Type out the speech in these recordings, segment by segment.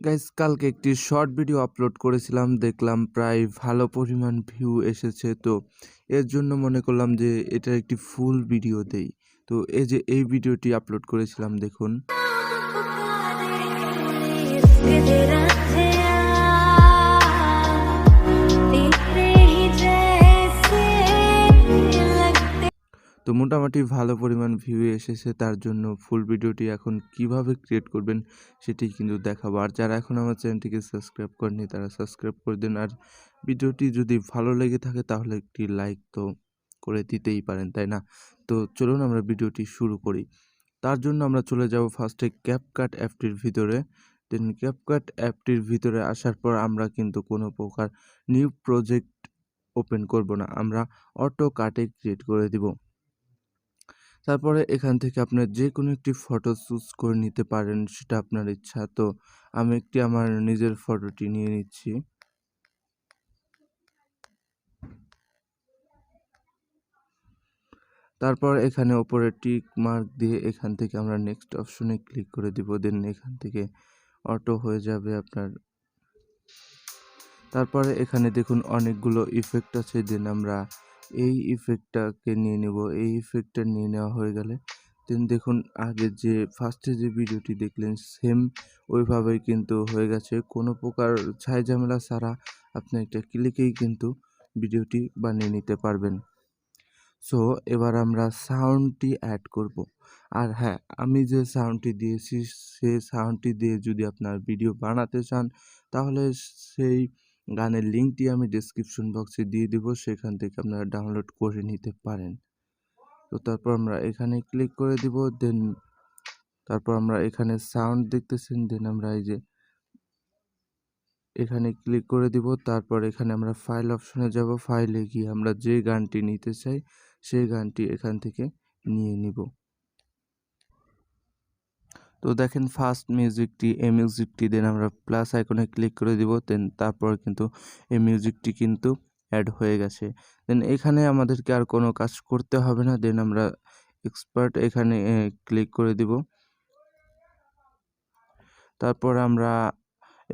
Guys কালকে একটি short video upload করেছিলাম, দেখলাম প্রায় ভালো পরিমাণ ভিউ এসেছে। তো এর জন্য মনে করলাম যে এটার একটি ফুল ভিডিও দেই। তো এই যে এই ভিডিওটি আপলোড করেছিলাম, দেখুন। তো মোটামুটি ভালো পরিমাণ ভিউ এসেছে, তার জন্য ফুল ভিডিওটি এখন কিভাবে ক্রিয়েট করবেন সেটি কিন্তু দেখাবো। আর যারা এখন আমার চ্যানেলটিকে সাবস্ক্রাইব করেনি তারা সাবস্ক্রাইব করে দিন। আর ভিডিওটি যদি ভালো লেগে থাকে তাহলে একটি লাইক তো করে দিতেই পারেন, তাই না? তো চলুন আমরা ভিডিওটি শুরু করি। তার জন্য আমরা চলে যাব ফার্স্টে ক্যাপকাট অ্যাপটির ভিতরে। দেন ক্যাপকাট অ্যাপটির ভিতরে আসার পর আমরা কিন্তু কোনো প্রকার নিউ প্রজেক্ট ওপেন করব না, আমরা অটো কাটে ক্রিয়েট করে দিব। তারপরে এখান থেকে আপনার যে কোনো একটি ফটো চুজ করে নিতে পারেন, সেটা আপনার ইচ্ছা। তো আমি একটি আমার নিজের ফটোটি নিয়ে নিচ্ছি। তারপর এখানে ওপরে টিক মার্ক দিয়ে এখান থেকে আমরা নেক্সট অপশনে ক্লিক করে দিব। দেন এখান থেকে অটো হয়ে যাবে আপনার। তারপরে এখানে দেখুন অনেকগুলো ইফেক্ট আছে। দেন আমরা এই ইফেক্টটাকে নিয়ে নেব। এই ইফেক্টটা নিয়ে নেওয়া হয়ে গেলে দেন দেখুন আগে যে ফার্স্টে যে ভিডিওটি দেখলেন সেম ওইভাবেই কিন্তু হয়ে গেছে। কোনো প্রকার ঝামেলা ছাড়া আপনি একটা ক্লিকেই কিন্তু ভিডিওটি বানিয়ে নিতে পারবেন। সো এবার আমরা সাউন্ডটি অ্যাড করব। আর হ্যাঁ, আমি যে সাউন্ডটি দিয়েছি সেই সাউন্ডটি দিয়ে যদি আপনার ভিডিও বানাতে চান তাহলে সেই গানের লিঙ্কটি আমি ডেসক্রিপশন বক্সে দিয়ে দিব, সেখান থেকে আপনারা ডাউনলোড করে নিতে পারেন। তো তারপর আমরা এখানে ক্লিক করে দিব। দেন তারপর আমরা এখানে সাউন্ড দেখতেছেন। দেন আমরা এই যে এখানে ক্লিক করে দিব। তারপর এখানে আমরা ফাইল অপশনে যাব। ফাইলে গিয়ে আমরা যে গানটি নিতে চাই সেই গানটি এখান থেকে নিয়ে নিব। তো দেখেন ফার্স্ট মিউজিকটি, এই মিউজিকটি দেন আমরা প্লাস আইকনে ক্লিক করে দিব। দেন তারপর কিন্তু এই মিউজিকটি কিন্তু অ্যাড হয়ে গেছে। দেন এখানে আমাদেরকে আর কোনো কাজ করতে হবে না। দেন আমরা এক্সপার্ট এখানে ক্লিক করে দিব। তারপর আমরা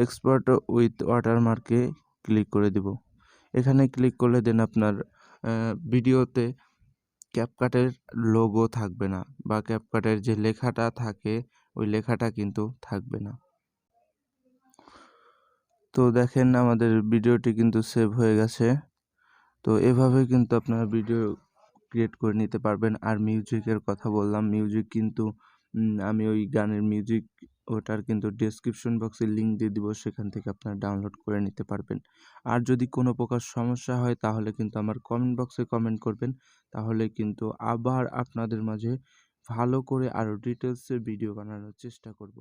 এক্সপার্ট উইথ ওয়াটারমার্কে ক্লিক করে দিব। এখানে ক্লিক করলে দেন আপনার ভিডিওতে ক্যাপকাটের লোগো থাকবে না, বা ক্যাপকাটের যে লেখাটা থাকে ওই লেখাটা কিন্তু থাকবে না। তো দেখেন আমাদের ভিডিওটি কিন্তু সেভ হয়ে গেছে। তো এভাবে কিন্তু আপনারা ভিডিও ক্রিয়েট করে নিতে পারবেন। আর মিউজিকের কথা বললাম, মিউজিক কিন্তু আমি ওই গানের মিউজিক ওটার কিন্তু ডেসক্রিপশন বক্সে লিঙ্ক দিয়ে দিব, সেখান থেকে আপনারা ডাউনলোড করে নিতে পারবেন। আর যদি কোনো প্রকার সমস্যা হয় তাহলে কিন্তু আমার কমেন্ট বক্সে কমেন্ট করবেন, তাহলে কিন্তু আবার আপনাদের মাঝে ভালো করে আরও ডিটেলসে ভিডিও বানানোর চেষ্টা করব।